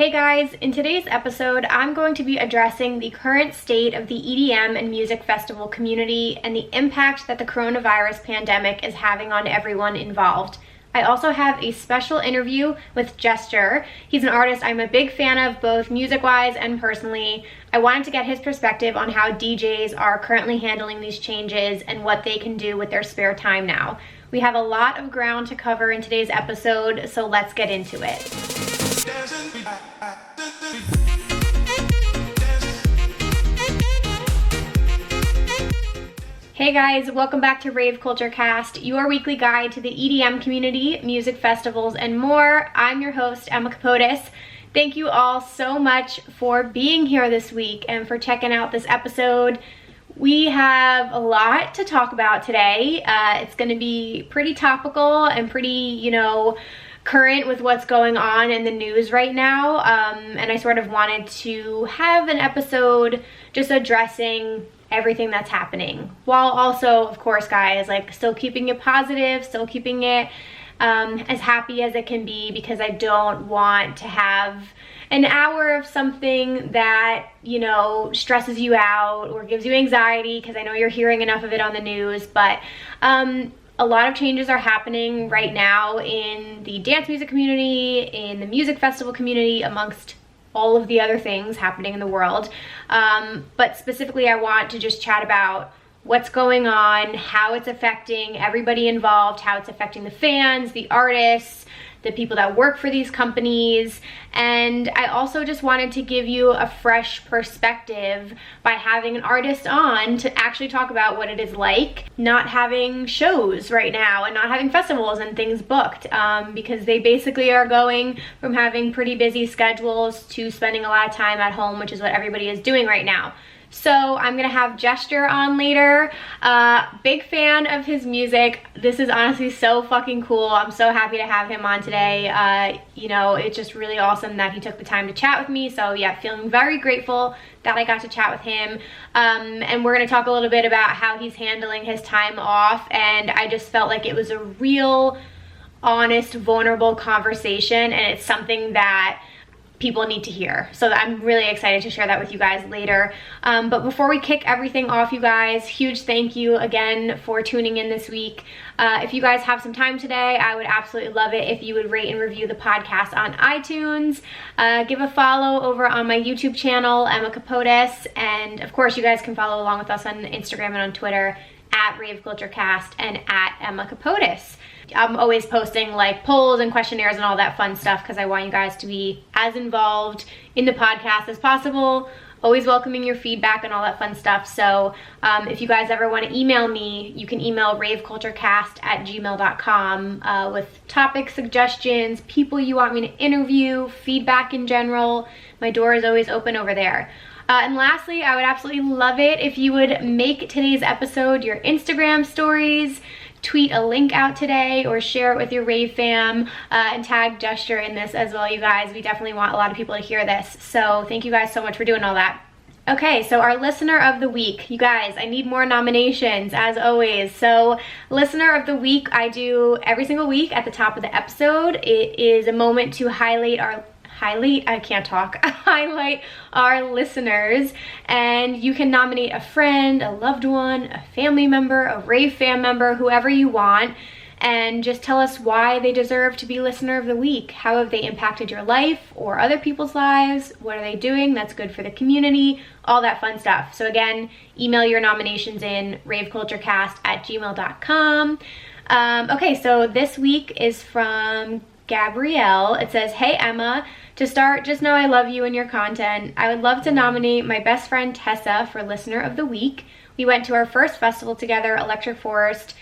Hey guys, in today's episode, I'm going to be addressing the current state of the EDM and music festival community and the impact that the coronavirus pandemic is having on everyone involved. I also have a special interview with Gesture. He's an artist I'm a big fan of, both music-wise and personally. I wanted to get his perspective on how DJs are currently handling these changes and what they can do with their spare time now. We have a lot of ground to cover in today's episode, so let's get into it. Hey guys, welcome back to Rave Culturecast, your weekly guide to the EDM community, music festivals, and more. I'm your host, Emma Kapotes. Thank you all so much for being here this week and for checking out this episode. We have a lot to talk about today. It's going to be pretty topical and pretty, current with what's going on in the news right now. And I sort of wanted to have an episode just addressing everything that's happening, while also, of course, guys, still keeping it positive, still keeping it as happy as it can be, because I don't want to have an hour of something that, stresses you out or gives you anxiety, because I know you're hearing enough of it on the news. But a lot of changes are happening right now in the dance music community, in the music festival community, amongst all of the other things happening in the world. But specifically, I want to just chat about what's going on, how it's affecting everybody involved, how it's affecting the fans, the artists, the people that work for these companies. And I also just wanted to give you a fresh perspective by having an artist on to actually talk about what it is like not having shows right now and not having festivals and things booked, because they basically are going from having pretty busy schedules to spending a lot of time at home, which is what everybody is doing right now. So I'm gonna have Gesture on later. Big fan of his music. This is honestly so fucking cool. I'm so happy to have him on today. It's just really awesome that he took the time to chat with me. So yeah, feeling very grateful that I got to chat with him. And we're gonna talk a little bit about how he's handling his time off. And I just felt like it was a real, honest, vulnerable conversation, and it's something that people need to hear. So I'm really excited to share that with you guys later. But before we kick everything off, you guys, huge thank you again for tuning in this week. If you guys have some time today, I would absolutely love it if you would rate and review the podcast on iTunes. Give a follow over on my YouTube channel, Emma Kapotes. And of course, you guys can follow along with us on Instagram and on Twitter at raveculturecast and at Emma Kapotes. I'm always posting polls and questionnaires and all that fun stuff, because I want you guys to be as involved in the podcast as possible. Always welcoming your feedback and all that fun stuff. So if you guys ever want to email me, you can email raveculturecast@gmail.com with topic suggestions, people you want me to interview, feedback in general. My door is always open over there. And lastly, I would absolutely love it if you would make today's episode your Instagram stories, tweet a link out today, or share it with your Rave fam, and tag Gesture in this as well, you guys. We definitely want a lot of people to hear this. So thank you guys so much for doing all that. Okay, so our listener of the week. You guys, I need more nominations as always. So listener of the week, I do every single week at the top of the episode. It is a moment to highlight our listeners, and you can nominate a friend, a loved one, a family member, a Rave fan member, whoever you want, and just tell us why they deserve to be listener of the week. How have they impacted your life or other people's lives? What are they doing that's good for the community? All that fun stuff. So again, email your nominations in raveculturecast@gmail.com. Okay, so this week is from Gabrielle. It says, "Hey Emma, to start, just know I love you and your content. I would love to nominate my best friend Tessa for Listener of the Week. We went to our first festival together, Electric Forest,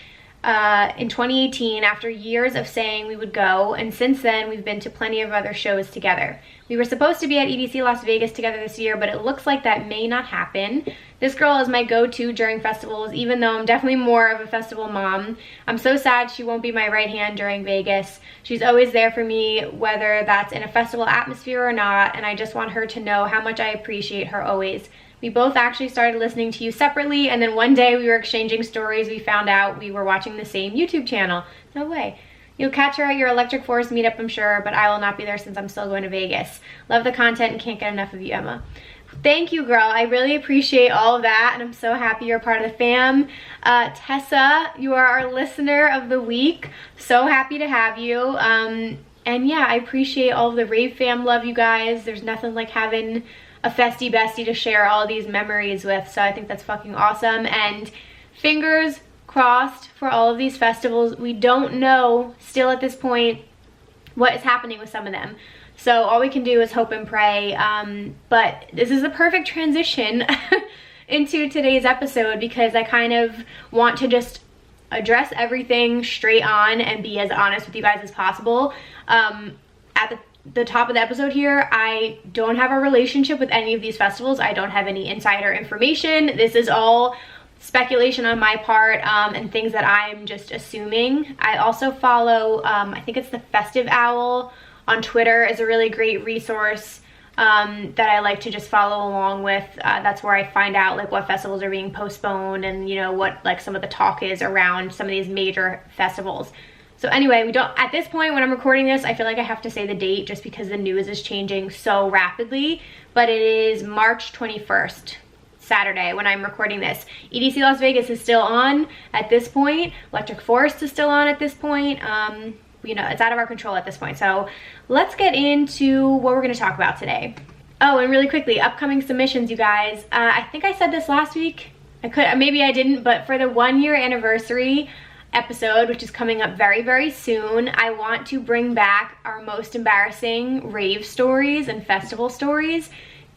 in 2018 after years of saying we would go, and since then we've been to plenty of other shows together. We were supposed to be at EDC Las Vegas together this year, but it looks like that may not happen. This girl is my go-to during festivals, even though I'm definitely more of a festival mom. I'm so sad she won't be my right hand during Vegas. She's always there for me, whether that's in a festival atmosphere or not, and I just want her to know how much I appreciate her always. We both actually started listening to you separately, and then one day we were exchanging stories. We found out we were watching the same YouTube channel. No way. You'll catch her at your Electric Forest meetup, I'm sure, but I will not be there since I'm still going to Vegas. Love the content and can't get enough of you, Emma. Thank you, girl. I really appreciate all of that, and I'm so happy you're part of the fam. Tessa, you are our listener of the week. So happy to have you. And yeah, I appreciate all of the Rave fam. Love you guys. There's nothing like having a festy bestie to share all these memories with, so I think that's fucking awesome. And fingers crossed for all of these festivals. We don't know still at this point what is happening with some of them, so all we can do is hope and pray. But this is the perfect transition into today's episode, because I kind of want to just address everything straight on and be as honest with you guys as possible. At the top of the episode here, I don't have a relationship with any of these festivals. I don't have any insider information. This is all speculation on my part, and things that I'm just assuming. I also follow, I think it's the Festive Owl on Twitter is a really great resource that I like to just follow along with. That's where I find out like what festivals are being postponed and, you know, what like some of the talk is around some of these major festivals. So anyway, we don't, at this point when I'm recording this, I feel like I have to say the date just because the news is changing so rapidly, but it is March 21st, Saturday, when I'm recording this. EDC Las Vegas is still on at this point. Electric Forest is still on at this point. You know, it's out of our control at this point. So let's get into what we're going to talk about today. Oh, and really quickly, upcoming submissions, you guys. I think I said this last week. Maybe I didn't, but for the 1-year anniversary episode, which is coming up very, very soon, I want to bring back our most embarrassing rave stories and festival stories.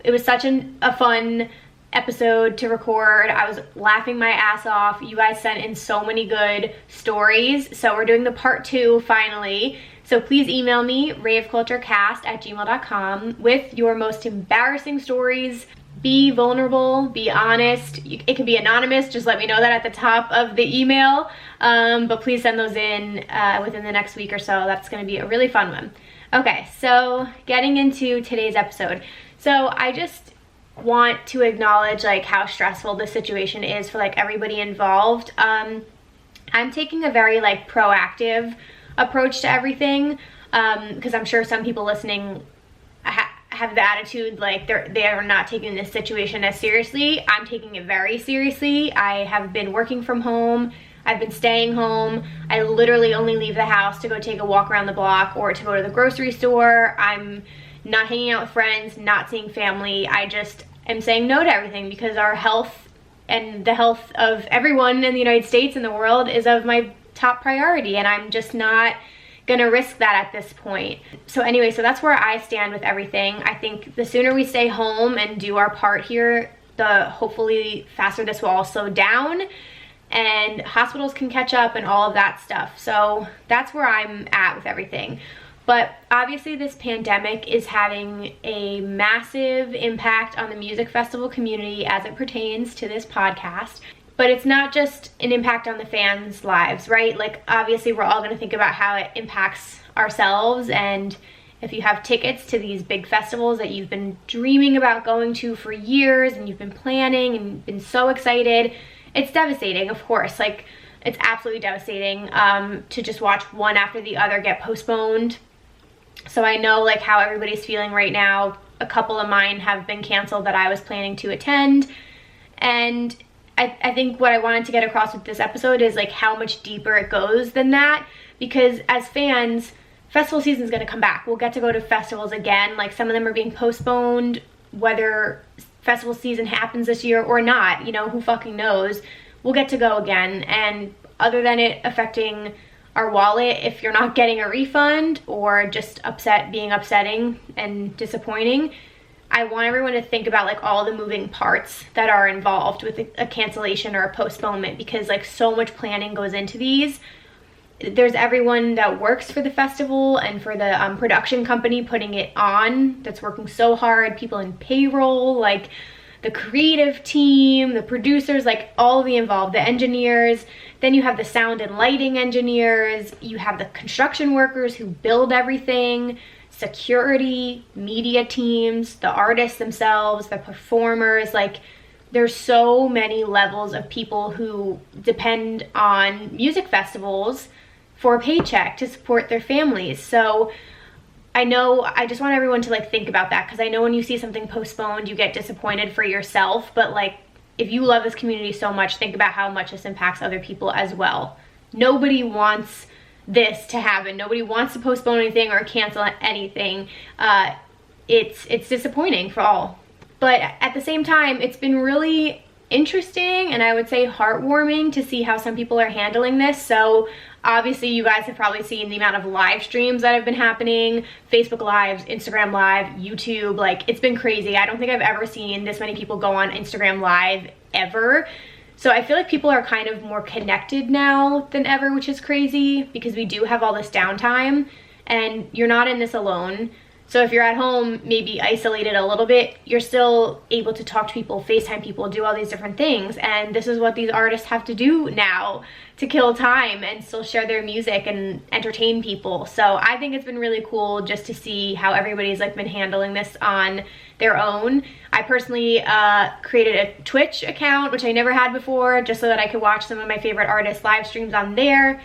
It was such a fun episode to record. I was laughing my ass off. You guys sent in so many good stories, so we're doing the part 2 finally. So please email me, raveculturecast@gmail.com, with your most embarrassing stories. Be vulnerable, be honest. It can be anonymous, just let me know that at the top of the email, but please send those in within the next week or so. That's going to be a really fun one. Okay, so getting into today's episode. So I just want to acknowledge like how stressful this situation is for like everybody involved. I'm taking a very like proactive approach to everything, because I'm sure some people listening have the attitude like they are not taking this situation as seriously. I'm taking it very seriously. I have been working from home. I've been staying home. I literally only leave the house to go take a walk around the block or to go to the grocery store. I'm not hanging out with friends, not seeing family. I just am saying no to everything because our health and the health of everyone in the United States and the world is of my top priority, and I'm just not gonna risk that at this point. So anyway, so that's where I stand with everything. I think the sooner we stay home and do our part here, the hopefully faster this will all slow down and hospitals can catch up and all of that stuff. So that's where I'm at with everything. But obviously this pandemic is having a massive impact on the music festival community as it pertains to this podcast. But it's not just an impact on the fans' lives, right? Like obviously we're all gonna think about how it impacts ourselves, and if you have tickets to these big festivals that you've been dreaming about going to for years and you've been planning and been so excited, it's devastating, of course. Like it's absolutely devastating to just watch one after the other get postponed. So I know like how everybody's feeling right now. A couple of mine have been canceled that I was planning to attend, and I think what I wanted to get across with this episode is like how much deeper it goes than that, because as fans, festival season is going to come back. We'll get to go to festivals again. Like some of them are being postponed, whether festival season happens this year or not, you know, who fucking knows. We'll get to go again, and other than it affecting our wallet, if you're not getting a refund or just being upsetting and disappointing, I want everyone to think about like all the moving parts that are involved with a cancellation or a postponement, because like so much planning goes into these. There's everyone that works for the festival and for the production company putting it on that's working so hard, people in payroll, like the creative team, the producers, like all of the involved, the engineers. Then you have the sound and lighting engineers, you have the construction workers who build everything, security, media teams, the artists themselves, the performers. Like there's so many levels of people who depend on music festivals for a paycheck to support their families. So I know, I just want everyone to like think about that, because I know when you see something postponed, you get disappointed for yourself, but like if you love this community so much, think about how much this impacts other people as well. Nobody wants this to happen. Nobody wants to postpone anything or cancel anything. It's disappointing for all. But at the same time, it's been really interesting and I would say heartwarming to see how some people are handling this. So obviously you guys have probably seen the amount of live streams that have been happening, Facebook Lives, Instagram Live, YouTube, like it's been crazy. I don't think I've ever seen this many people go on Instagram Live ever. So I feel like people are kind of more connected now than ever, which is crazy because we do have all this downtime and you're not in this alone. So if you're at home, maybe isolated a little bit, you're still able to talk to people, FaceTime people, do all these different things. And this is what these artists have to do now to kill time and still share their music and entertain people. So I think it's been really cool just to see how everybody's like been handling this on their own. I personally created a Twitch account, which I never had before, just so that I could watch some of my favorite artists' live streams on there.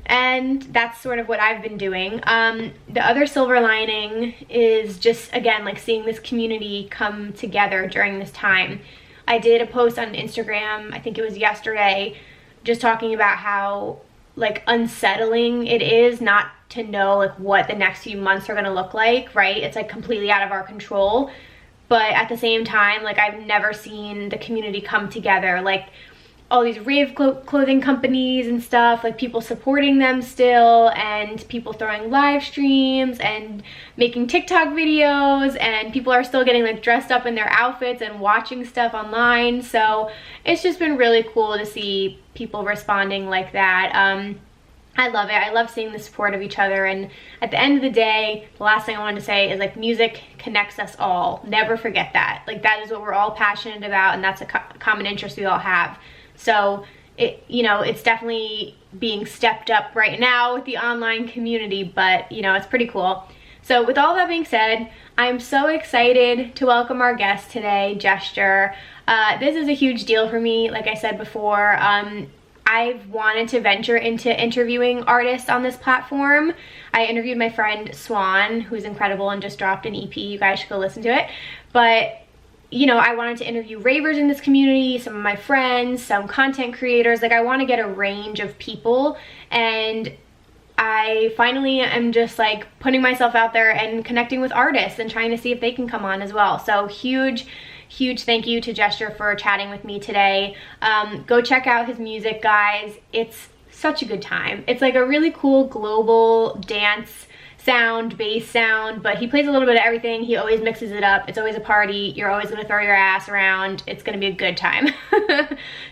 And that's sort of what I've been doing. The other silver lining is just, again, like seeing this community come together during this time. I did a post on Instagram, I think it was yesterday, just talking about how like unsettling it is not to know like what the next few months are gonna look like, right? It's like completely out of our control. But at the same time, like I've never seen the community come together. Like all these Rave clothing companies and stuff, like people supporting them still, and people throwing live streams and making TikTok videos, and people are still getting like dressed up in their outfits and watching stuff online. So it's just been really cool to see people responding like that. I love it. I love seeing the support of each other. And at the end of the day, the last thing I wanted to say is like music connects us all. Never forget that. Like that is what we're all passionate about, and that's a common interest we all have. So it, you know, it's definitely being stepped up right now with the online community, but you know, it's pretty cool. So with all that being said, I'm so excited to welcome our guest today, Gesture. This is a huge deal for me. Like I said before, I've wanted to venture into interviewing artists on this platform. I interviewed my friend Swan, who's incredible and just dropped an EP. You guys should go listen to it. But you know, I wanted to interview ravers in this community, some of my friends, some content creators. Like I want to get a range of people, and I finally am just like putting myself out there and connecting with artists and trying to see if they can come on as well. So huge thank you to Gesture for chatting with me today. Go check out his music, guys. It's such a good time. It's like a really cool global dance sound, bass sound, but he plays a little bit of everything. He always mixes it up. It's always a party. You're always gonna throw your ass around. It's gonna be a good time.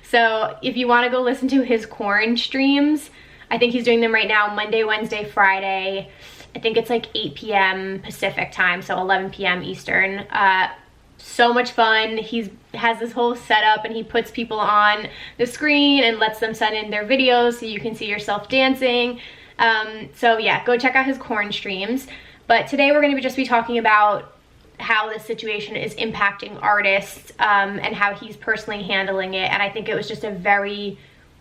So if you wanna go listen to his corn streams, I think he's doing them right now, Monday, Wednesday, Friday. I think it's like 8 p.m. Pacific time, so 11 p.m. Eastern. So much fun. He has this whole setup and he puts people on the screen and lets them send in their videos so you can see yourself dancing. So yeah, go check out his corn streams. But today we're going to just be talking about how this situation is impacting artists, and how he's personally handling it. And I think it was just a very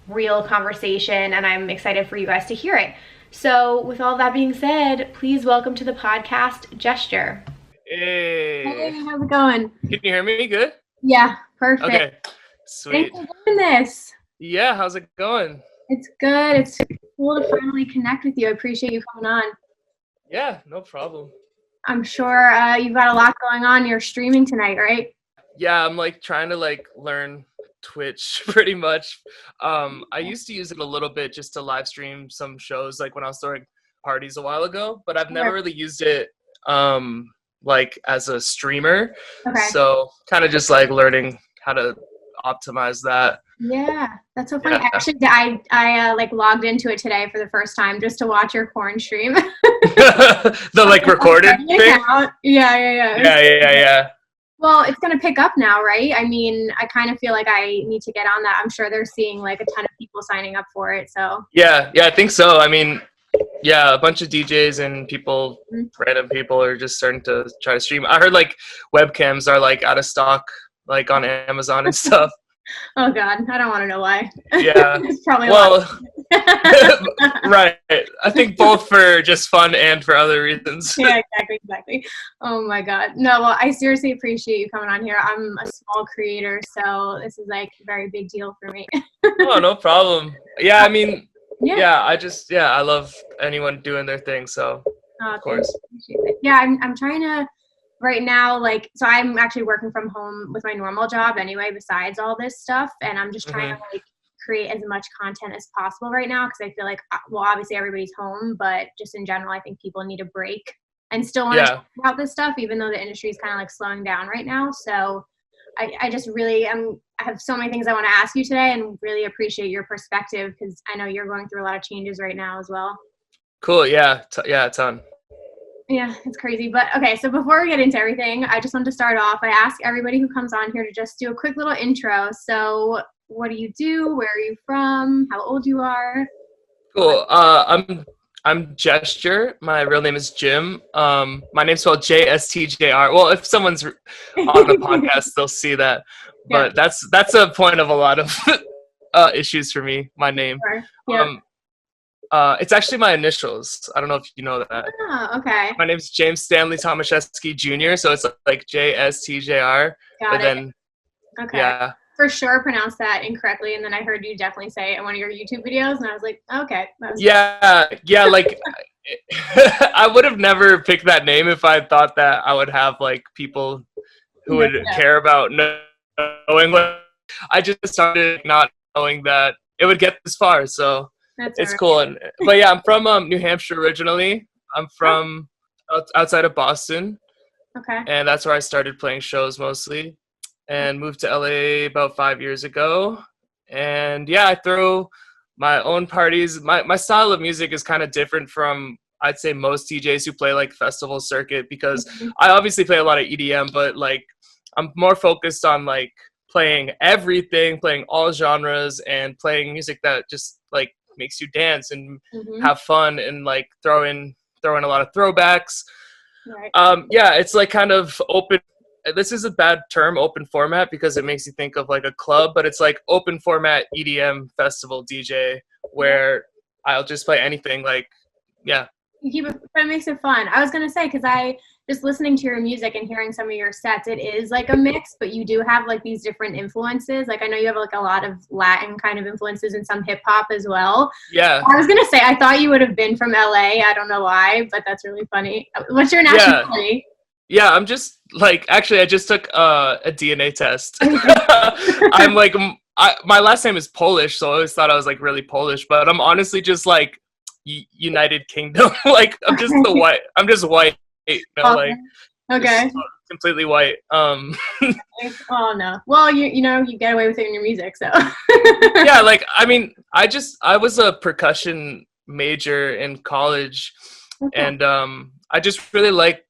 real conversation, and I'm excited for you guys to hear it. So with all that being said, please welcome to the podcast, Gesture. Hey. Hey, how's it going? Can you hear me good? Yeah, perfect. Okay, sweet. Thanks for doing this. Yeah, how's it going? It's good. It's cool to finally connect with you. I appreciate you coming on. Yeah, no problem. I'm sure you've got a lot going on. You're streaming tonight, right? Yeah, I'm like trying to like learn Twitch pretty much. I used to use it a little bit just to live stream some shows like when I was throwing parties a while ago, but I've never really used it like as a streamer. Okay. So kind of just like learning how to optimize that. Yeah, that's so funny. Yeah. Actually, I like logged into it today for the first time just to watch your corn stream. The like recorded thing? Yeah. Well, it's going to pick up now, right? I mean, I kind of feel like I need to get on that. I'm sure they're seeing like a ton of people signing up for it, so. Yeah, I think so. I mean, yeah, a bunch of DJs and people, random people are just starting to try to stream. I heard like webcams are like out of stock, like on Amazon and stuff. Oh God, I don't want to know why. Yeah. It's probably a Well, lot. right. I think both for just fun and for other reasons. Yeah, exactly. Oh my God. No, well, I seriously appreciate you coming on here. I'm a small creator, so this is like a very big deal for me. Oh, no problem. Yeah, I mean, Yeah. yeah, I love anyone doing their thing, so of Thank course. you. Appreciate it. Yeah, I'm trying to right now, like, so I'm actually working from home with my normal job anyway, besides all this stuff, and I'm just trying to like create as much content as possible right now because I feel like, well, obviously everybody's home, but just in general, I think people need a break and still want to Yeah. talk about this stuff, even though the industry is kind of like slowing down right now. So I just really I have so many things I want to ask you today and really appreciate your perspective because I know you're going through a lot of changes right now as well. Cool. Yeah. Yeah, a ton. Yeah, it's crazy. But okay, so before we get into everything, I just want to start off. I ask everybody who comes on here to just do a quick little intro. So, what do you do? Where are you from? How old you are? Cool. I'm Gesture. My real name is Jim. My name's spelled JSTJR. Well, if someone's on the podcast, they'll see that. But Yeah. that's a point of a lot of issues for me. My name. Sure. Yeah. It's actually my initials. I don't know if you know that. Oh, okay. My name's James Stanley Tomaszewski Jr. So it's like JSTJR. Got But it. then, Okay. yeah. For sure pronounced that incorrectly, and then I heard you definitely say it in one of your YouTube videos, and I was like, okay. Yeah, like I would have never picked that name if I thought that I would have like people who would care about knowing what I just started not knowing that it would get this far, so it's cool. But yeah, I'm from New Hampshire originally. I'm from outside of Boston. Okay. And that's where I started playing shows mostly, and moved to LA about 5 years ago. And yeah, I throw my own parties. My style of music is kind of different from, I'd say, most DJs who play like festival circuit, because I obviously play a lot of EDM, but like I'm more focused on like playing everything, playing all genres, and playing music that just like makes you dance and have fun, and like throw in a lot of throwbacks. Right. Yeah, it's like kind of open. This is a bad term, open format, because it makes you think of like a club, but it's like open format EDM festival DJ where I'll just play anything. Like, yeah. That makes it fun. I was gonna say, because I just listening to your music and hearing some of your sets, it is like a mix, but you do have like these different influences. Like I know you have like a lot of Latin kind of influences and some hip hop as well. Yeah. I was gonna say I thought you would have been from LA. I don't know why, but that's really funny. What's your nationality? Yeah, I'm just like, actually I just took a DNA test. I'm like, my last name is Polish, so I always thought I was like really Polish, but I'm honestly just like United Kingdom. Like I'm just white. You know, like okay, completely white. Oh no. Well, you know you get away with it in your music, so. Yeah, like I mean, I was a percussion major in college, and I just really like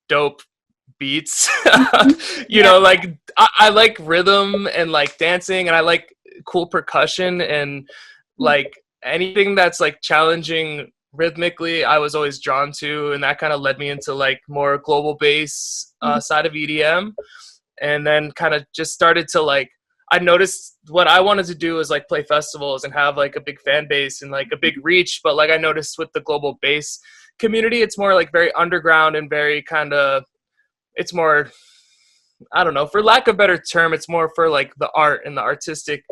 dope beats. You know, like I like rhythm and like dancing, and I like cool percussion, and like anything that's like challenging rhythmically I was always drawn to, and that kind of led me into like more global bass side of EDM. And then kind of just started to like, I noticed what I wanted to do was like play festivals and have like a big fan base and like a big reach, but like I noticed with the global bass community, it's more like very underground and very kind of, it's more, I don't know, for lack of a better term, it's more for like the art and the artistic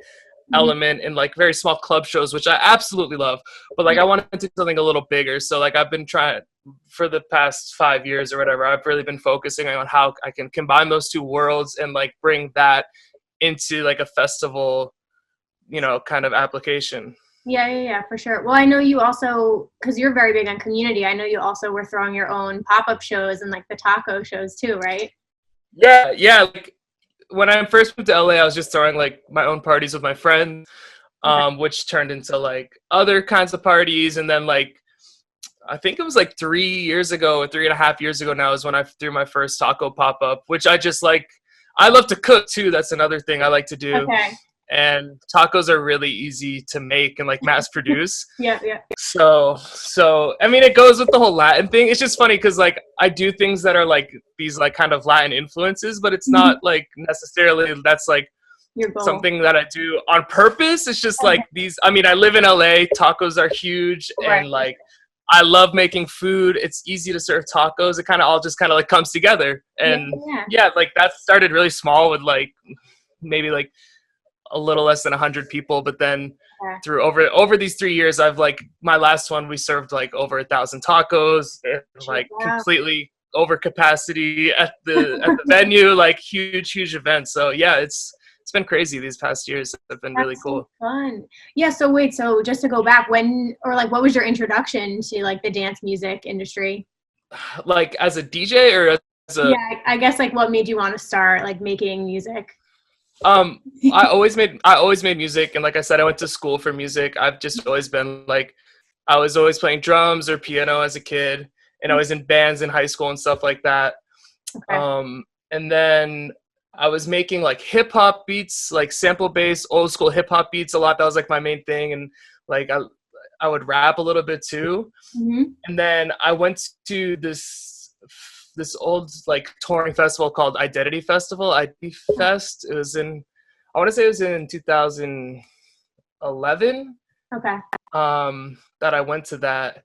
element in like very small club shows, which I absolutely love, but like I wanted to do something a little bigger. So like I've been trying for the past 5 years or whatever, I've really been focusing on how I can combine those two worlds and like bring that into like a festival, you know, kind of application. Yeah, for sure. Well, I know you also, because you're very big on community, I know you also were throwing your own pop-up shows and like the taco shows too, right? Yeah, like when I first moved to LA, I was just throwing like my own parties with my friends, which turned into like other kinds of parties. And then like, I think it was like 3.5 years ago now is when I threw my first taco pop-up, which I just like, I love to cook too. That's another thing I like to do. Okay. And tacos are really easy to make and like mass produce. Yeah. So I mean, it goes with the whole Latin thing. It's just funny because like I do things that are like these like kind of Latin influences, but it's not like necessarily that's like Your goal. something that I do on purpose. It's just like I live in LA, tacos are huge, and like I love making food. It's easy to serve tacos. It kind of all just kind of like comes together. And like that started really small with like maybe like a little less than 100 people, but then through over these 3 years, I've like my last one, we served like over 1,000 tacos, like completely over capacity at the venue, like huge event. So yeah, it's been crazy. These past years have been really cool. So fun. Yeah. So wait, so just to go back, what was your introduction to like the dance music industry? Like as a DJ or as a... Yeah, I guess like what made you want to start like making music? I always made music, and like I said, I went to school for music. I've just always been like, I was always playing drums or piano as a kid, and I was in bands in high school and stuff like that. And then I was making like hip hop beats, like sample based old school hip hop beats a lot. That was like my main thing, and like I would rap a little bit too. And then I went to this old like touring festival called Identity Festival, ID Fest. It was I want to say it was in 2011. That I went to that,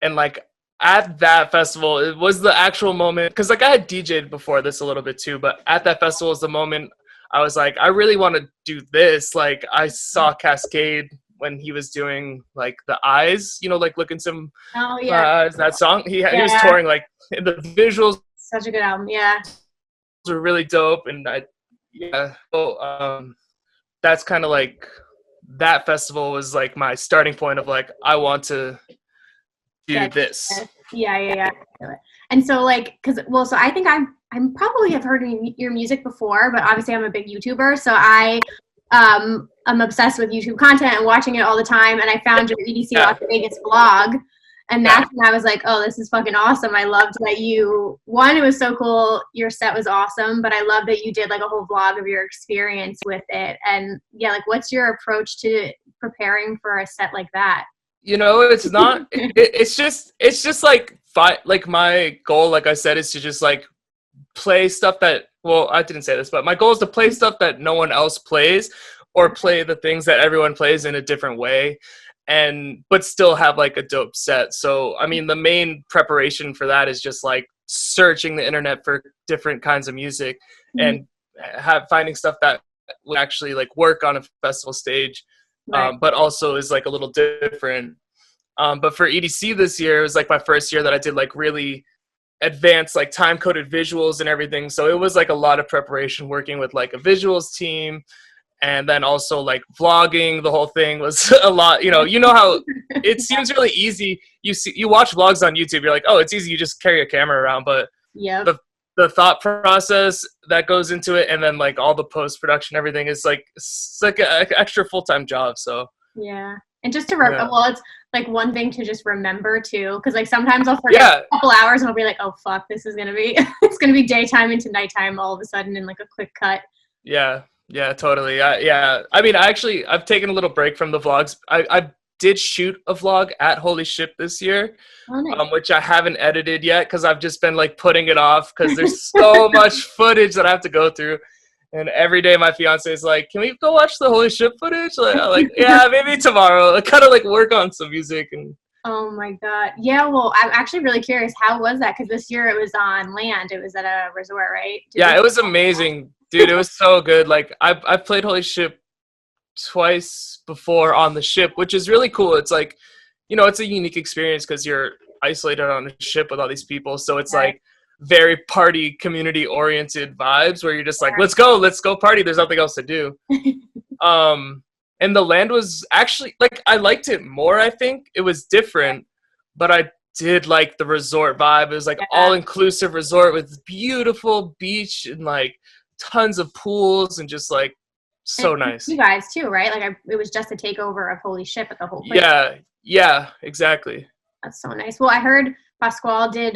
and like at that festival, it was the actual moment, because like I had DJ'd before this a little bit too, but at that festival was the moment I was like, I really want to do this. Like I saw Cascade when he was doing like the Eyes, you know, like Look in Some Eyes, that song. He was touring, like the visuals. Such a good album, yeah. Were really dope, and that's kind of like, that festival was like my starting point of like, I want to do this. Yeah. And so like, so I think I'm probably have heard your music before, but obviously I'm a big YouTuber, so I'm obsessed with YouTube content and watching it all the time. And I found your EDC Las Vegas vlog, and that's when I was like, oh, this is fucking awesome. I loved that it was so cool. Your set was awesome, but I love that you did like a whole vlog of your experience with it. And yeah, like what's your approach to preparing for a set like that? You know, it's not, it's just like, like my goal, like I said, is to just like play stuff that, well, I didn't say this, but my goal is to play stuff that no one else plays, or play the things that everyone plays in a different way, but still have like a dope set. So, I mean, the main preparation for that is just like searching the internet for different kinds of music and finding stuff that would actually like work on a festival stage. But also is like a little different. But for EDC this year, it was like my first year that I did like really advanced like time-coded visuals and everything. So it was like a lot of preparation, working with like a visuals team, and then also like vlogging. The whole thing was a lot. You know how it seems really easy. You watch vlogs on YouTube, you're like, oh, it's easy. You just carry a camera around. But the thought process that goes into it, and then like all the post-production, everything is like, it's like an extra full-time job. So yeah. And just to well, it's like one thing to just remember too, because like sometimes I'll forget a couple hours and I'll be like, oh fuck, this is gonna be it's gonna be daytime into nighttime all of a sudden in like a quick cut. Yeah, totally. I mean, I've taken a little break from the vlogs. I did shoot a vlog at Holy Ship this year, which I haven't edited yet because I've just been like putting it off because there's so much footage that I have to go through. And every day my fiance is like, can we go watch the Holy Ship footage? Like yeah, maybe tomorrow. I kind of like work on some music. And oh my God. Yeah, well, I'm actually really curious. How was that? Because this year it was on land. It was at a resort, right? It was amazing. Dude, it was so good. Like I've played Holy Ship twice before on the ship, which is really cool. It's like, it's a unique experience because you're isolated on a ship with all these people. So it's like very party community oriented vibes where you're just like, let's go party. There's nothing else to do. And the land was actually like, I liked it more. I think it was different, but I did like the resort vibe. It was like all inclusive resort with beautiful beach and like tons of pools and just like so nice. You guys too, right? Like it was just a takeover of Holy Ship at the whole place. Yeah, exactly. That's so nice. Well, I heard Pasquale did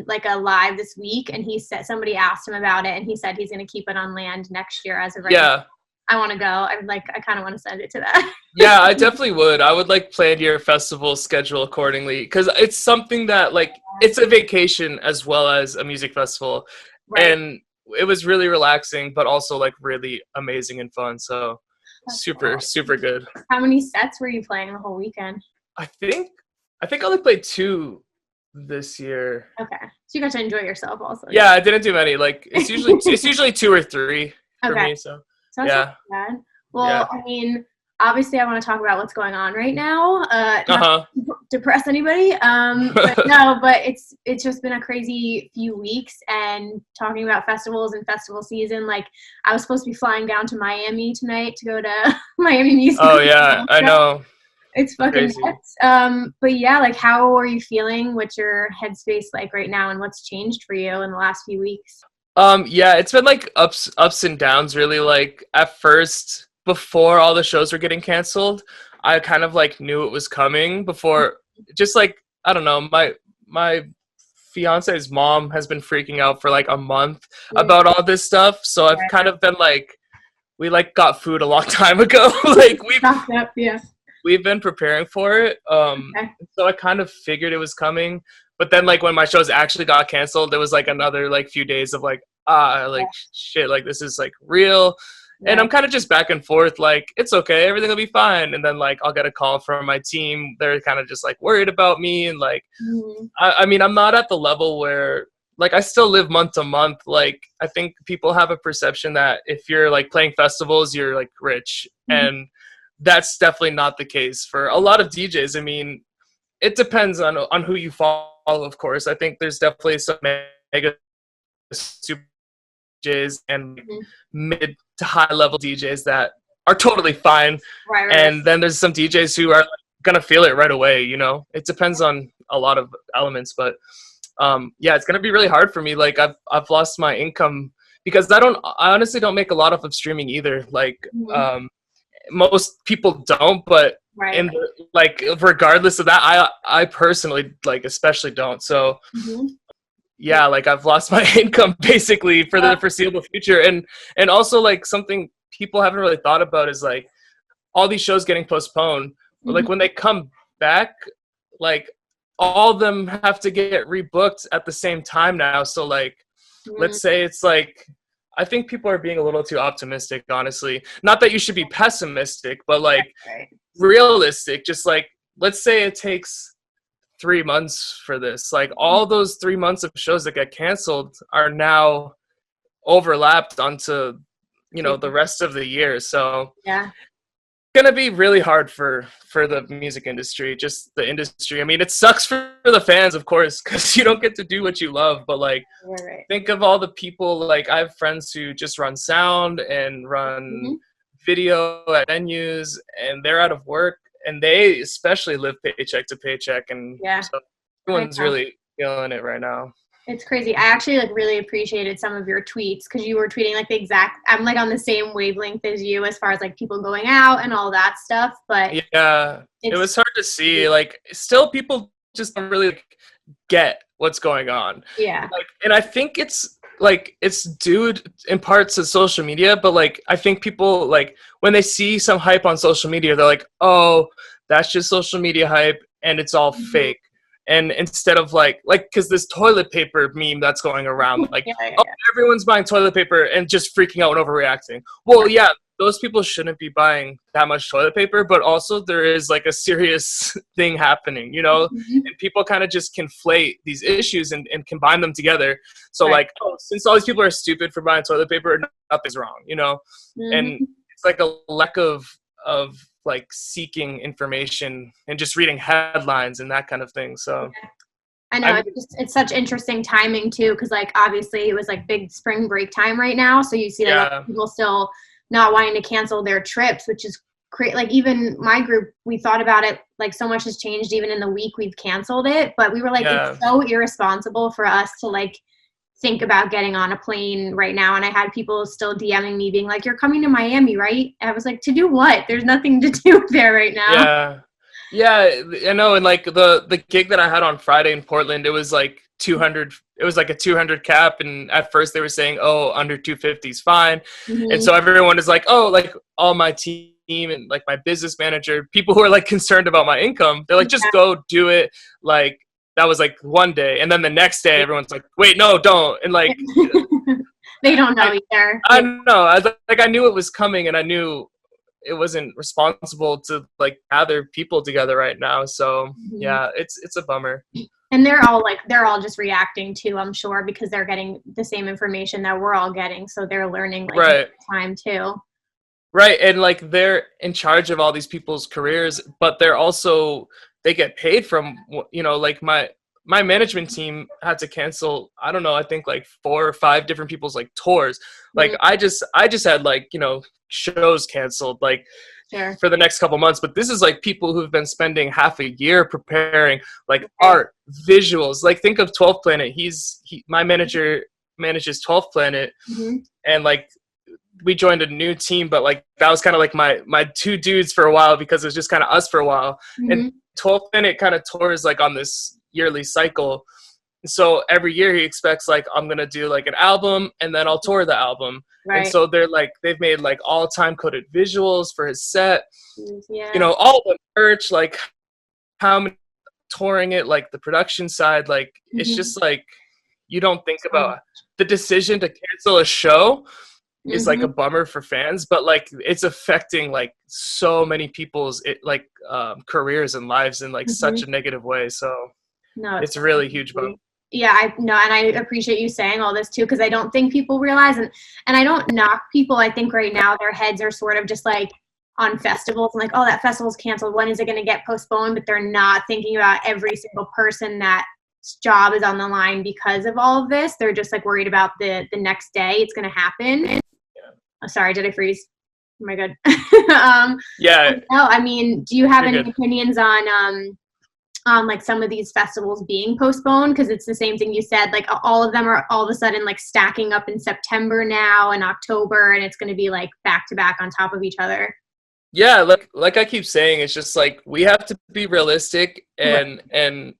like a live this week, and he said somebody asked him about it, and he said he's going to keep it on land next year as of right now. I want to go. I kind of want to send it to that. Yeah, I definitely would. I would like plan your festival schedule accordingly because it's something that like it's a vacation as well as a music festival, and it was really relaxing, but also like really amazing and fun. So That's super, cool. super good. How many sets were you playing the whole weekend? I think I only played 2 this year. Okay. So you got to enjoy yourself also. Yeah, I didn't do many. Like it's usually 2 or 3 for Okay. me. So So that's yeah. not bad. Well, Yeah. I mean, obviously I want to talk about what's going on right now. Not Uh-huh. to depress anybody. But no, but it's just been a crazy few weeks, and talking about festivals and festival season, like I was supposed to be flying down to Miami tonight to go to Miami Music Oh yeah, Festival. I know. It's fucking Crazy. nuts. But yeah, like how are you feeling? What's your headspace like right now, and what's changed for you in the last few weeks? Yeah, it's been like ups and downs really. Like at first, before all the shows were getting canceled, I kind of like knew it was coming before, just like I don't know, my fiance's mom has been freaking out for like a month about all this stuff. So I've kind of been like, we like got food a long time ago. Like Stocked up, yeah. we've been preparing for it. So I kind of figured it was coming. But then like when my shows actually got canceled, there was like another like few days of like, shit, like this is like real. And I'm kind of just back and forth, like, it's okay, everything will be fine. And then like I'll get a call from my team. They're kind of just like worried about me. And like, I mean, I'm not at the level where like I still live month to month. Like I think people have a perception that if you're like playing festivals, you're like rich. And that's definitely not the case for a lot of DJs. I mean, it depends on who you follow, of course. I think there's definitely some mega super DJs and mid to high level DJs that are totally fine. Right. And then there's some DJs who are gonna feel it right away, you know? It depends on a lot of elements, but yeah, it's gonna be really hard for me. Like I've lost my income because I honestly don't make a lot of streaming either. Like most people don't, but like regardless of that, I personally like especially don't. So yeah, like I've lost my income basically for the foreseeable future. And also like something people haven't really thought about is like all these shows getting postponed. Like when they come back, like all of them have to get rebooked at the same time now. So like let's say it's like, I think people are being a little too optimistic, honestly. Not that you should be pessimistic, but like realistic. Just like, let's say it takes 3 months for this. Like all those 3 months of shows that get canceled are now overlapped onto, you know, the rest of the year. So yeah, gonna be really hard for the music industry, just the industry. I mean, it sucks for the fans, of course, because you don't get to do what you love, but like think of all the people. Like I have friends who just run sound and run video at venues, and they're out of work, and they especially live paycheck to paycheck, and so everyone's really feeling it right now. It's crazy. I actually like really appreciated some of your tweets because you were tweeting like the exact, I'm like on the same wavelength as you as far as like people going out and all that stuff. But yeah, it was hard to see. Like still people just don't really like, get what's going on. Yeah. Like, and I think it's like it's due in parts to social media, but like I think people like when they see some hype on social media, they're like, oh, that's just social media hype and it's all fake. And instead of like because this toilet paper meme that's going around, like everyone's buying toilet paper and just freaking out and overreacting. Well, yeah, those people shouldn't be buying that much toilet paper, but also there is like a serious thing happening, you know, and people kind of just conflate these issues and combine them together. So like, oh, since all these people are stupid for buying toilet paper, nothing's wrong, you know, and it's like a lack of like seeking information and just reading headlines and that kind of thing. So I know it's such interesting timing too, because like obviously it was like big spring break time right now, so you see like people still not wanting to cancel their trips, which is great. Like even my group, we thought about it, like so much has changed even in the week we've canceled it, but we were like it's so irresponsible for us to like think about getting on a plane right now. And I had people still DMing me being like, you're coming to Miami, right? And I was like, to do what? There's nothing to do there right now. Yeah, I know. And like the gig that I had on Friday in Portland, it was like 200, it was like a 200 cap. And at first they were saying, oh, under 250 is fine. And so everyone is like, oh, like all my team and like my business manager, people who are like concerned about my income, they're like, just go do it. Like, that was like one day, and then the next day everyone's like, wait, no, don't. And like They don't know I, either. I don't know. I knew it was coming, and I knew it wasn't responsible to like gather people together right now. So Mhm. yeah, it's a bummer. And they're all just reacting too, I'm sure, because they're getting the same information that we're all getting. So they're learning like in Right. time too. Right. And like they're in charge of all these people's careers, but they're also they get paid from like my management team had to cancel, I don't know, I think like 4 or 5 different people's like tours. Like Mm, I just had like, shows canceled like sure. for the next couple months, but this is like people who've been spending half a year preparing like Right. art, visuals. Like think of 12th Planet. My manager manages 12th Planet, Hmm. and like we joined a new team, but like that was kind of like my 2 dudes for a while because it was just kind of us for a while. And Hmm. 12th Planet kind of tours like on this yearly cycle. So every year he expects like I'm gonna do like an album and then I'll tour the album. And Right. so they've made like all time coded visuals for his set, Yeah. all the merch, like how many touring it, like the production side, like it's Hmm. just like you don't think So about much. the decision to cancel a show is like a Hmm. bummer for fans, but like it's affecting like so many people's careers and lives in like Hmm. such a negative way. So No, it's it's a really huge bummer. yeah, I know, and I appreciate you saying all this too, because I don't think people realize, and I don't knock people. I think right now their heads are sort of just like on festivals and like, oh, that festival's canceled. When is it going to get postponed? But they're not thinking about every single person that job is on the line because of all of this. They're just like worried about the next day it's going to happen. Oh, sorry, did I freeze? Am I good? Yeah, No, I mean, do you have you're any good. opinions on like some of these festivals being postponed? Because it's the same thing you said, like all of them are all of a sudden like stacking up in September now and October, and it's going to be like back to back on top of each other. Yeah, like I keep saying, it's just like we have to be realistic, Right. and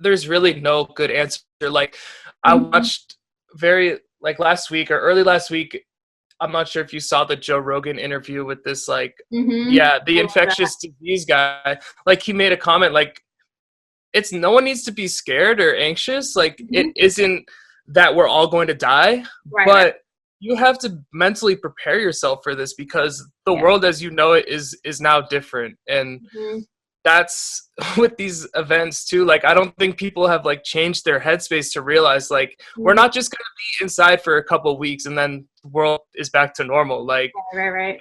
there's really no good answer. Like I Mhm. watched very like last week or early last week, I'm not sure if you saw the Joe Rogan interview with this like Mhm. yeah, the I love that. infectious disease guy. Like he made a comment like it's no one needs to be scared or anxious. Like it Mhm. isn't that we're all going to die, Right. Right. but you have to mentally prepare yourself for this because the Yeah. world as you know it is now different. And Mhm. that's with these events too. Like I don't think people have like changed their headspace to realize like we're Mhm. not just gonna be inside for a couple of weeks and then the world is back to normal. Like Right. Right.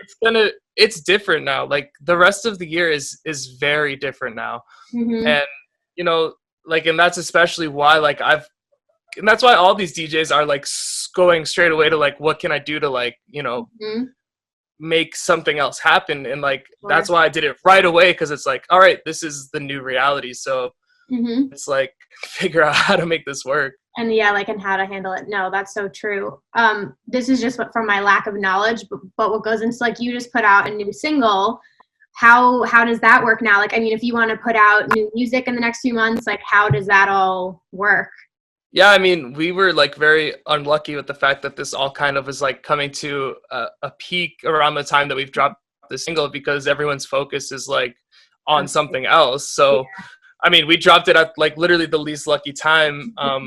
it's different now. Like the rest of the year is very different now. Mhm. And you know, like and that's especially why like and that's why all these DJs are like going straight away to like what can I do to like, Mhm. make something else happen. And like Sure. that's why I did it right away because it's like, all right, this is the new reality. So Mhm. it's like figure out how to make this work. And yeah, like and how to handle it. No, that's so true. This is just what from my lack of knowledge, but what goes into like you just put out a new single. How does that work now? Like, I mean, if you want to put out new music in the next few months, like how does that all work? Yeah, I mean, we were like very unlucky with the fact that this all kind of is like coming to a peak around the time that we've dropped the single because everyone's focus is like on Okay. something else. Yeah. So I mean, we dropped it at like literally the least lucky time. Yeah.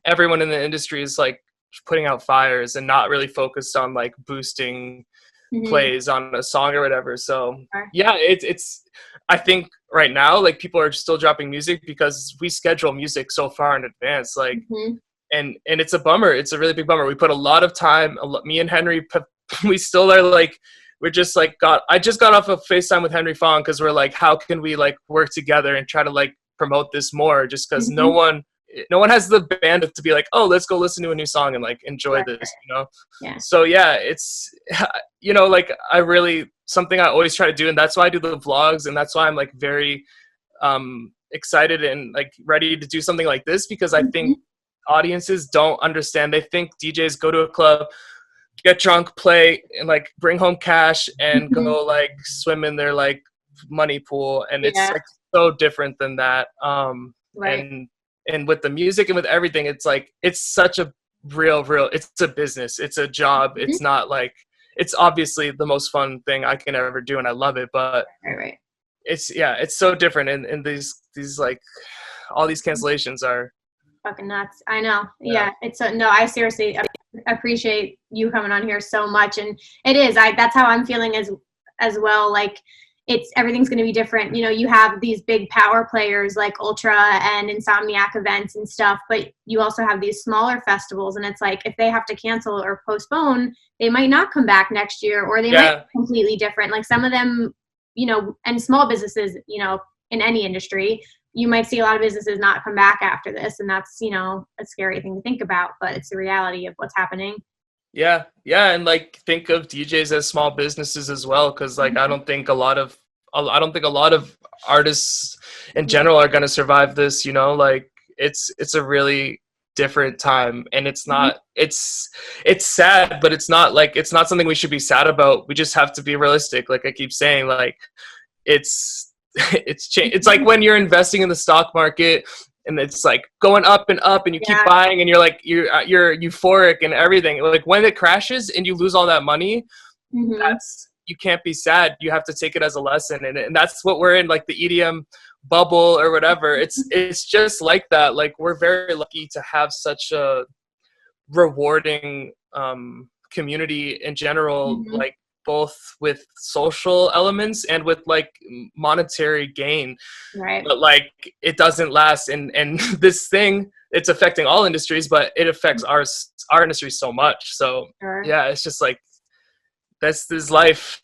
Everyone in the industry is like putting out fires and not really focused on like boosting Mm-hmm. plays on a song or whatever. So Sure. yeah, it's I think right now like people are still dropping music because we schedule music so far in advance. Like Mm-hmm. and it's a bummer. It's a really big bummer. We put a lot of time. Me and Henry, we still are like we're just like I just got off of FaceTime with Henry Fong because we're like, how can we like work together and try to like promote this more? Just because Mm-hmm. no one has the bandwidth to be like, oh, let's go listen to a new song and like enjoy Right. this. Yeah. So yeah, it's like I really something I always try to do, and that's why I do the vlogs, and that's why I'm like very excited and like ready to do something like this because I Mm-hmm. think audiences don't understand. They think DJs go to a club, get drunk, play, and like bring home cash and Mm-hmm. go like swim in their like money pool, and it's Yeah. like so different than that. Right. And with the music and with everything, it's like it's such a real. It's a business. It's a job. Mm-hmm. It's not like it's obviously the most fun thing I can ever do, and I love it. But Right. Right. it's so different, and these like all these cancellations are. fucking nuts. I know. Yeah. It's no, I seriously appreciate you coming on here so much. And it is, that's how I'm feeling as well. Like everything's going to be different. You know, you have these big power players like Ultra and Insomniac events and stuff, but you also have these smaller festivals. And it's like, if they have to cancel or postpone, they might not come back next year, or they might be completely different. Like some of them, you know, and small businesses, you know, in any industry, you might see a lot of businesses not come back after this. And that's, you know, a scary thing to think about, but it's the reality of what's happening. Yeah. And like, think of DJs as small businesses as well. Cause like, I don't think a lot of artists in general are going to survive this, you know, like it's a really different time, and it's not, it's sad, but it's not something we should be sad about. We just have to be realistic. Like I keep saying, like it's like when you're investing in the stock market and it's like going up and up, and you keep buying, and you're like, you're euphoric and everything. Like when it crashes and you lose all that money, you can't be sad. You have to take it as a lesson. And that's what we're in, like the EDM bubble or whatever. It's just like that. Like we're very lucky to have such a rewarding community in general, like both with social elements and with like monetary gain. Right. But like it doesn't last, and this thing, it's affecting all industries, but it affects our industry so much. So yeah, it's just like that's this life.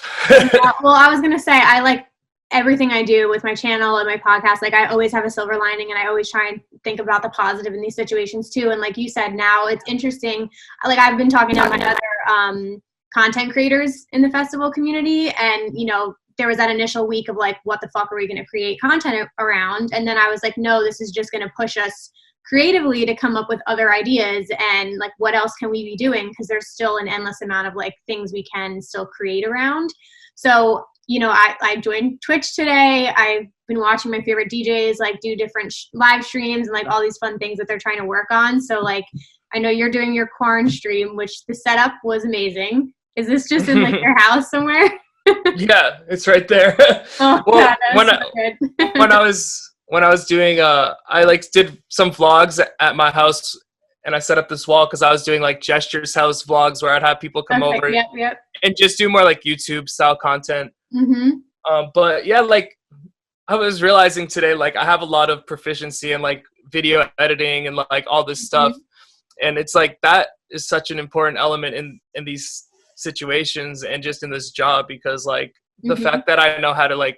Well, I was gonna say, I like everything I do with my channel and my podcast. Like I always have a silver lining, and I always try and think about the positive in these situations too. And like you said, now it's interesting. Like I've been talking to my other content creators in the festival community, and you know, there was that initial week of like, what the fuck are we going to create content around? And then I was like, no, this is just going to push us creatively to come up with other ideas, and like, what else can we be doing? Because there's still an endless amount of like things we can still create around. So, you know, I joined Twitch today. I've been watching my favorite DJs like do different live streams and like all these fun things that they're trying to work on. So like, I know you're doing your corn stream, which the setup was amazing. Is this just in like your house somewhere? Yeah, it's right there. Oh, well, God, when I was doing I like did some vlogs at my house, and I set up this wall because I was doing like Gestures House vlogs where I'd have people come over and just do more like YouTube style content. But yeah, like I was realizing today, like I have a lot of proficiency in like video editing and like all this stuff, and it's like that is such an important element in these situations and just in this job, because like the fact that I know how to like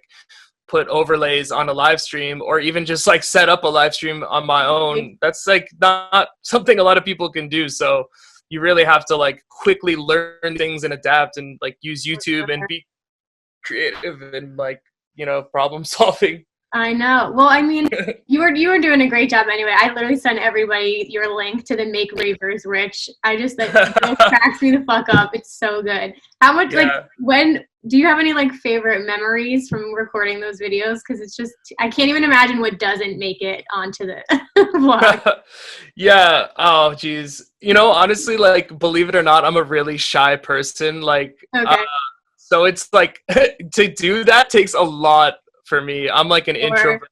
put overlays on a live stream, or even just like set up a live stream on my own, that's like not something a lot of people can do. So you really have to like quickly learn things and adapt, and like use YouTube and be creative and like, you know, problem solving. I know. Well, I mean, you were doing a great job anyway. I literally sent everybody your link to the Make Ravers Rich. I just like, it cracks me the fuck up. It's so good. How much like when do you have any like favorite memories from recording those videos? Because it's just, I can't even imagine what doesn't make it onto the vlog. Yeah. Oh, geez. You know, honestly, like, believe it or not, I'm a really shy person. Like, so it's like to do that takes a lot for me. I'm like an introvert.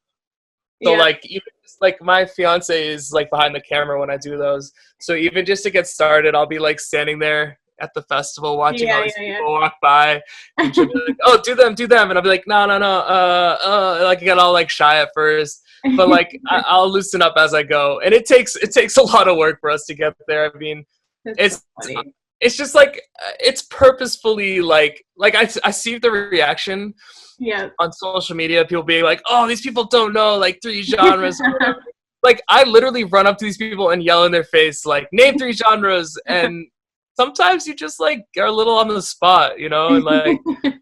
So like, even just, like my fiance is like behind the camera when I do those. So even just to get started, I'll be like standing there at the festival watching all these people walk by, and she'll be like, oh, do them. And I'll be like, no. Like I get all like shy at first, but like I'll loosen up as I go. And it takes a lot of work for us to get there. I mean, it's just like, it's purposefully like I see the reaction on social media, people being like, oh, these people don't know like 3 genres. Like I literally run up to these people and yell in their face, like, name 3 genres. And sometimes you just like are a little on the spot, you know, and like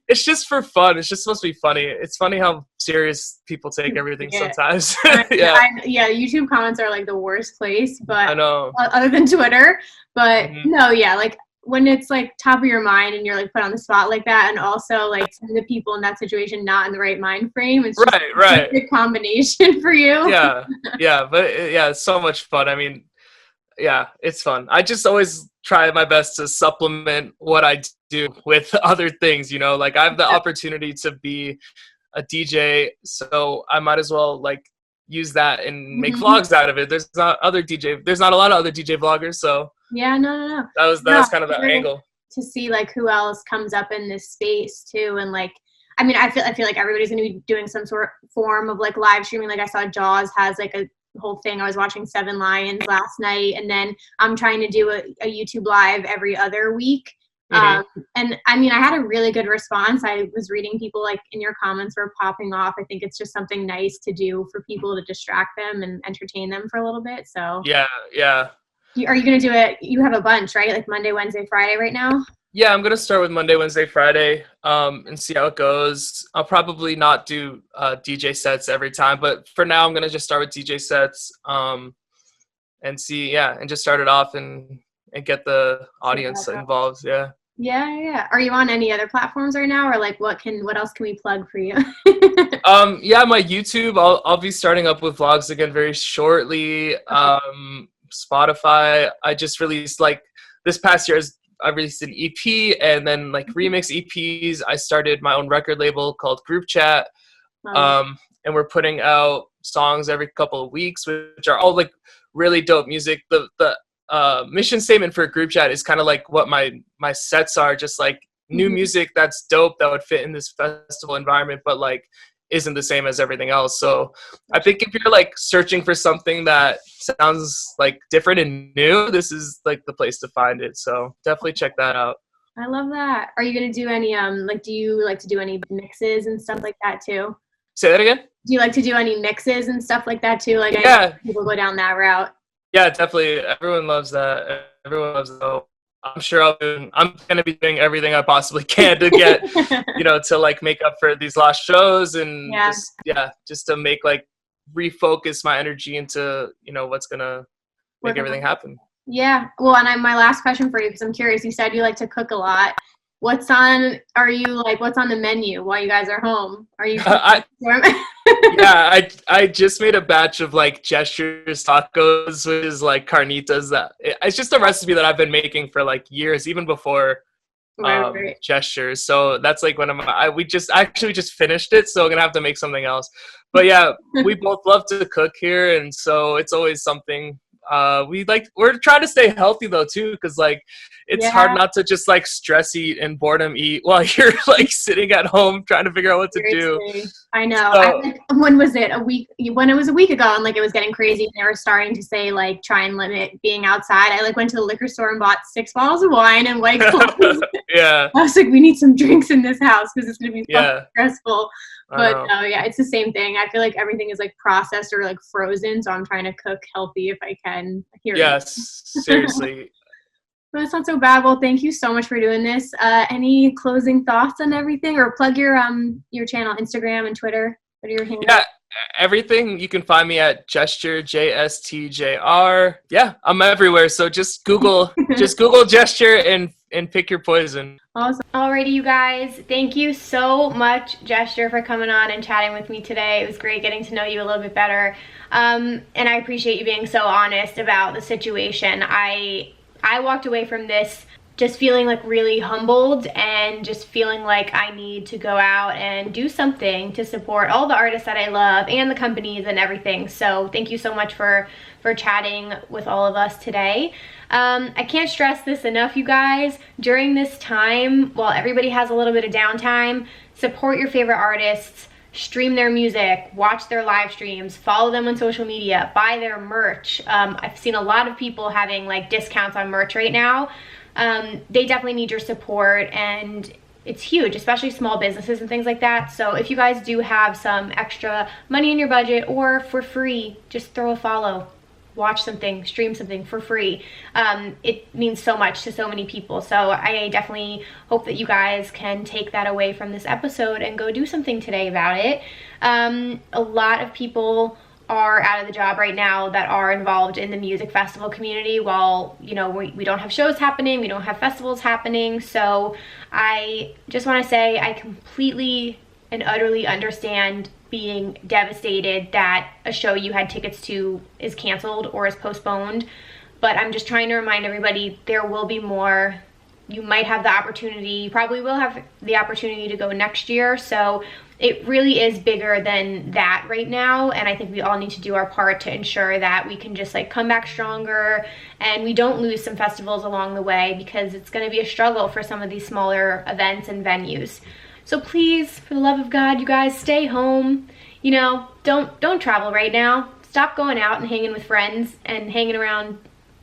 it's just for fun. It's just supposed to be funny. It's funny how serious people take everything sometimes. YouTube comments are like the worst place, but I know, other than Twitter. But no, like when it's like top of your mind and you're like put on the spot like that, and also like some of the people in that situation not in the right mind frame, it's just a good combination for you. But it's so much fun. I mean, it's fun. I just always try my best to supplement what I do with other things, you know, like I have the opportunity to be a DJ, so I might as well like use that and make Mhm. vlogs out of it. There's not a lot of other DJ vloggers, so Yeah, no. that was No, kind of the great angle. to see like who else comes up in this space too, and like, I mean, I feel like everybody's gonna be doing some sort of form of like live streaming. Like I saw Jaws has like a whole thing. I was watching Seven Lions last night, and then I'm trying to do a YouTube live every other week. Hmm. And I mean, I had a really good response. I was reading people like in your comments were popping off. I think it's just something nice to do for people to distract them and entertain them for a little bit. So Yeah, yeah. are you going to do it? You have a bunch, right? Like Monday, Wednesday, Friday right now? Yeah, I'm gonna start with Monday, Wednesday, Friday, and see how it goes. I'll probably not do DJ sets every time, but for now, I'm gonna just start with DJ sets, and see, yeah, and just start it off and get the audience involved. Yeah. Yeah. Are you on any other platforms right now, or like what else can we plug for you? Yeah, my YouTube. I'll be starting up with vlogs again very shortly. Spotify. I just released like this past year. I released an EP and then like remix EPs. I started my own record label called Group Chat, and we're putting out songs every couple of weeks, which are all like really dope music. The mission statement for Group Chat is kind of like what my sets are, just like new music that's dope that would fit in this festival environment, but like isn't the same as everything else. So I think if you're like searching for something that sounds like different and new, this is like the place to find it. So definitely check that out. I love that. Are you going to do any, like, do you like to do any mixes and stuff like that too? Say that again? Do you like to do any mixes and stuff like that too? Like, I Yeah. know people go down that route. Yeah, definitely. Everyone loves that. Everyone loves that. I'm sure I'm going to be doing everything I possibly can to get, to like make up for these lost shows and just to make like refocus my energy into, what's going to make everything happen. Yeah. Well, and my last question for you, because I'm curious, you said you like to cook a lot. What's on the menu while you guys are home? Are you Yeah, I just made a batch of like Gestures tacos, which is like carnitas. It's just a recipe that I've been making for like years, even before right. Gestures. So that's like we just finished it, so we're gonna have to make something else. But yeah, we both love to cook here, and so it's always something. We're trying to stay healthy though too, because like it's hard not to just like stress eat and boredom eat while you're like sitting at home trying to figure out what to do. I know. So, when was it? When it was a week ago, and like it was getting crazy, and they were starting to say like try and limit being outside. I like went to the liquor store and bought 6 bottles of wine and White Claws. Yeah. I was like, we need some drinks in this house because it's gonna be stressful. But it's the same thing. I feel like everything is like processed or like frozen, so I'm trying to cook healthy if I can. Yes, seriously. But it's not so bad. Well, thank you so much for doing this. Any closing thoughts on everything, or plug your channel, Instagram and Twitter? What are your handles? Yeah, everything. You can find me at Gesture, JSTJR. Yeah, I'm everywhere. So just Google Gesture and pick your poison. Awesome. Alrighty, you guys. Thank you so much, Gesture, for coming on and chatting with me today. It was great getting to know you a little bit better. And I appreciate you being so honest about the situation. I walked away from this just feeling like really humbled and just feeling like I need to go out and do something to support all the artists that I love and the companies and everything. So thank you so much for chatting with all of us today. I can't stress this enough, you guys. During this time, while everybody has a little bit of downtime, support your favorite artists, stream their music, watch their live streams, follow them on social media, buy their merch. I've seen a lot of people having like discounts on merch right now. They definitely need your support, and it's huge, especially small businesses and things like that. So if you guys do have some extra money in your budget or for free, just throw a follow. Watch something, stream something for free. It means so much to so many people. So I definitely hope that you guys can take that away from this episode and go do something today about it. A lot of people are out of the job right now that are involved in the music festival community while, we don't have shows happening, we don't have festivals happening. So I just want to say I completely and utterly understand being devastated that a show you had tickets to is canceled or is postponed. But I'm just trying to remind everybody there will be more you might have the opportunity, you probably will have the opportunity to go next year. So it really is bigger than that right now, and I think we all need to do our part to ensure that we can just like come back stronger and we don't lose some festivals along the way, because it's going to be a struggle for some of these smaller events and venues. So please, for the love of God, you guys, stay home. You know, don't travel right now. Stop going out and hanging with friends and hanging around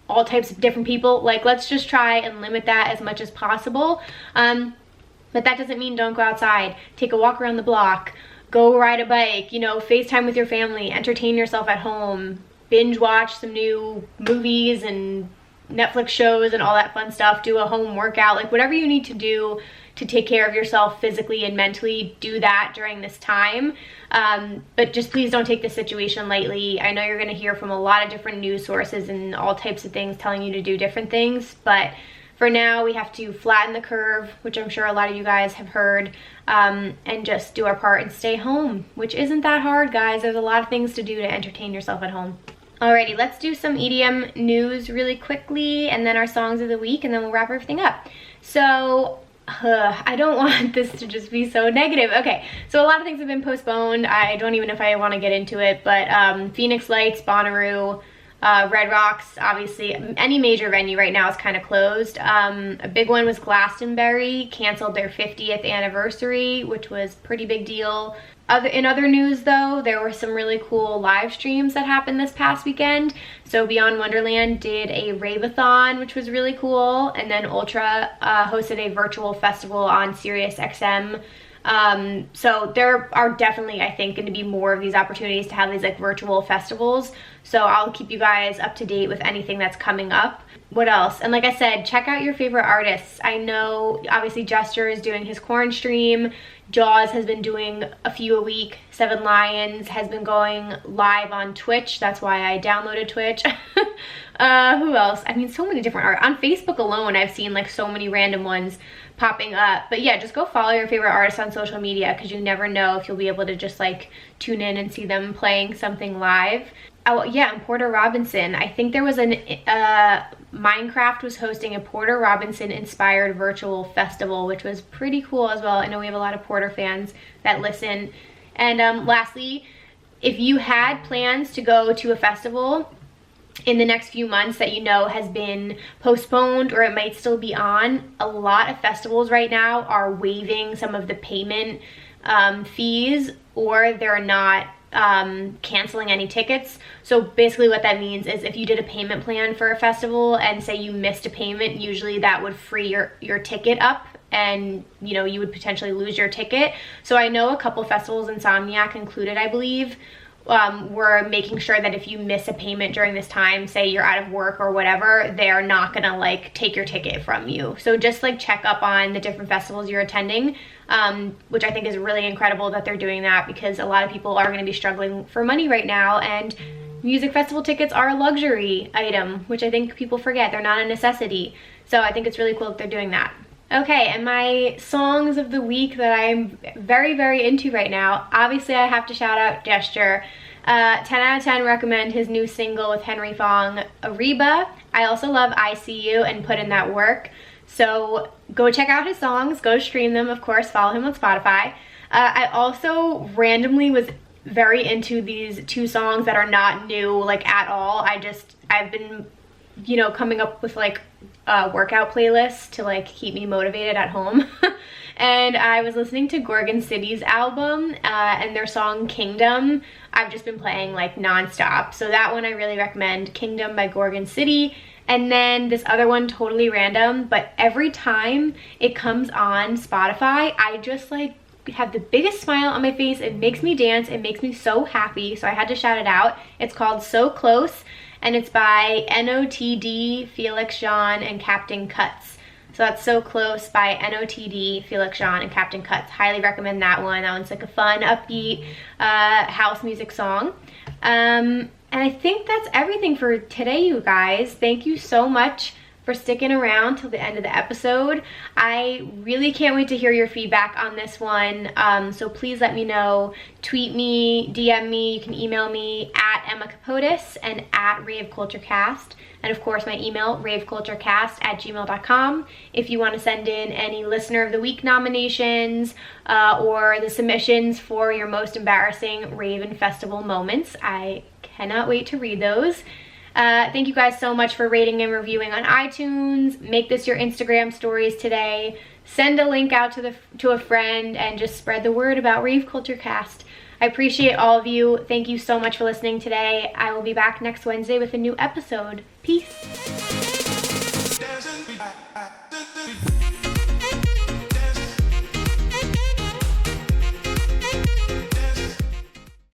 all types of different people. Like, let's just try and limit that as much as possible. But that doesn't mean don't go outside. Take a walk around the block, go ride a bike, you know, FaceTime with your family, entertain yourself at home, binge watch some new movies and Netflix shows and all that fun stuff, do a home workout, like whatever you need to do to take care of yourself physically and mentally, do that during this time. But just please don't take this situation lightly. I know you're gonna hear from a lot of different news sources and all types of things telling you to do different things, but for now, we have to flatten the curve, which I'm sure a lot of you guys have heard, and just do our part and stay home, which isn't that hard, guys. There's a lot of things to do to entertain yourself at home. Alrighty, let's do some EDM news really quickly, and then our songs of the week, and then we'll wrap everything up. So, I don't want this to just be so negative. Okay, so a lot of things have been postponed. I don't even know if I want to get into it, but Phoenix Lights, Bonnaroo, Red Rocks, obviously, any major venue right now is kind of closed. A big one was Glastonbury, canceled their 50th anniversary, which was a pretty big deal. In other news though, there were some really cool live streams that happened this past weekend. So Beyond Wonderland did a Rave-a-thon, which was really cool, and then Ultra hosted a virtual festival on Sirius XM. So there are definitely, I think, going to be more of these opportunities to have these like virtual festivals. So I'll keep you guys up to date with anything that's coming up. What else? And like I said, check out your favorite artists. I know obviously Jester is doing his corn stream. Jaws has been doing a few a week. Seven Lions has been going live on Twitch. That's why I downloaded Twitch. Who else? I mean, so many different art. On Facebook alone, I've seen like so many random ones popping up. But yeah, just go follow your favorite artists on social media, because you never know if you'll be able to just like tune in and see them playing something live. Oh yeah, and Porter Robinson. I think there was an Minecraft was hosting a Porter Robinson inspired virtual festival, which was pretty cool as well. I know we have a lot of Porter fans that listen. And lastly, if you had plans to go to a festival in the next few months that you know has been postponed or it might still be on, a lot of festivals right now are waiving some of the payment fees, or they're not canceling any tickets. So basically what that means is if you did a payment plan for a festival and say you missed a payment, usually that would free your ticket up, and you know, you would potentially lose your ticket. So I know a couple festivals, Insomniac included, I believe, we're making sure that if you miss a payment during this time, say you're out of work or whatever, they're not gonna like take your ticket from you. So just like check up on the different festivals you're attending, which I think is really incredible that they're doing that, because a lot of people are gonna be struggling for money right now, and music festival tickets are a luxury item, which I think people forget. They're not a necessity. So I think it's really cool that they're doing that. Okay, and my songs of the week that I'm very, very into right now, obviously I have to shout out Gesture. 10 out of 10 recommend his new single with Henry Fong, Ariba. I also love I See You and Put In That Work. So go check out his songs, go stream them, of course, follow him on Spotify. I also randomly was very into these two songs that are not new, like at all. I've been, you know, coming up with like workout playlists to like keep me motivated at home. And I was listening to Gorgon City's album and their song Kingdom. I've just been playing like nonstop. So that one I really recommend, Kingdom by Gorgon City. And then this other one, totally random, but every time it comes on Spotify, I just like have the biggest smile on my face. It makes me dance. It makes me so happy. So I had to shout it out. It's called So Close, and it's by NOTD, Felix Jean, and Captain Cuts. So that's So Close by NOTD, Felix Jean, and Captain Cuts. Highly recommend that one. That one's like a fun, upbeat house music song. And I think that's everything for today, you guys. Thank you so much for sticking around till the end of the episode. I really can't wait to hear your feedback on this one. So please let me know. Tweet me, DM me, you can email me at Emma Kapotes and at raveculturecast. And of course my email, raveculturecast@gmail.com. If you want to send in any Listener of the Week nominations or the submissions for your most embarrassing rave and festival moments, I cannot wait to read those. Thank you guys so much for rating and reviewing on iTunes. Make this your Instagram stories today. Send a link out to a friend and just spread the word about Rave Culture Cast. I appreciate all of you. Thank you so much for listening today. I will be back next Wednesday with a new episode. Peace.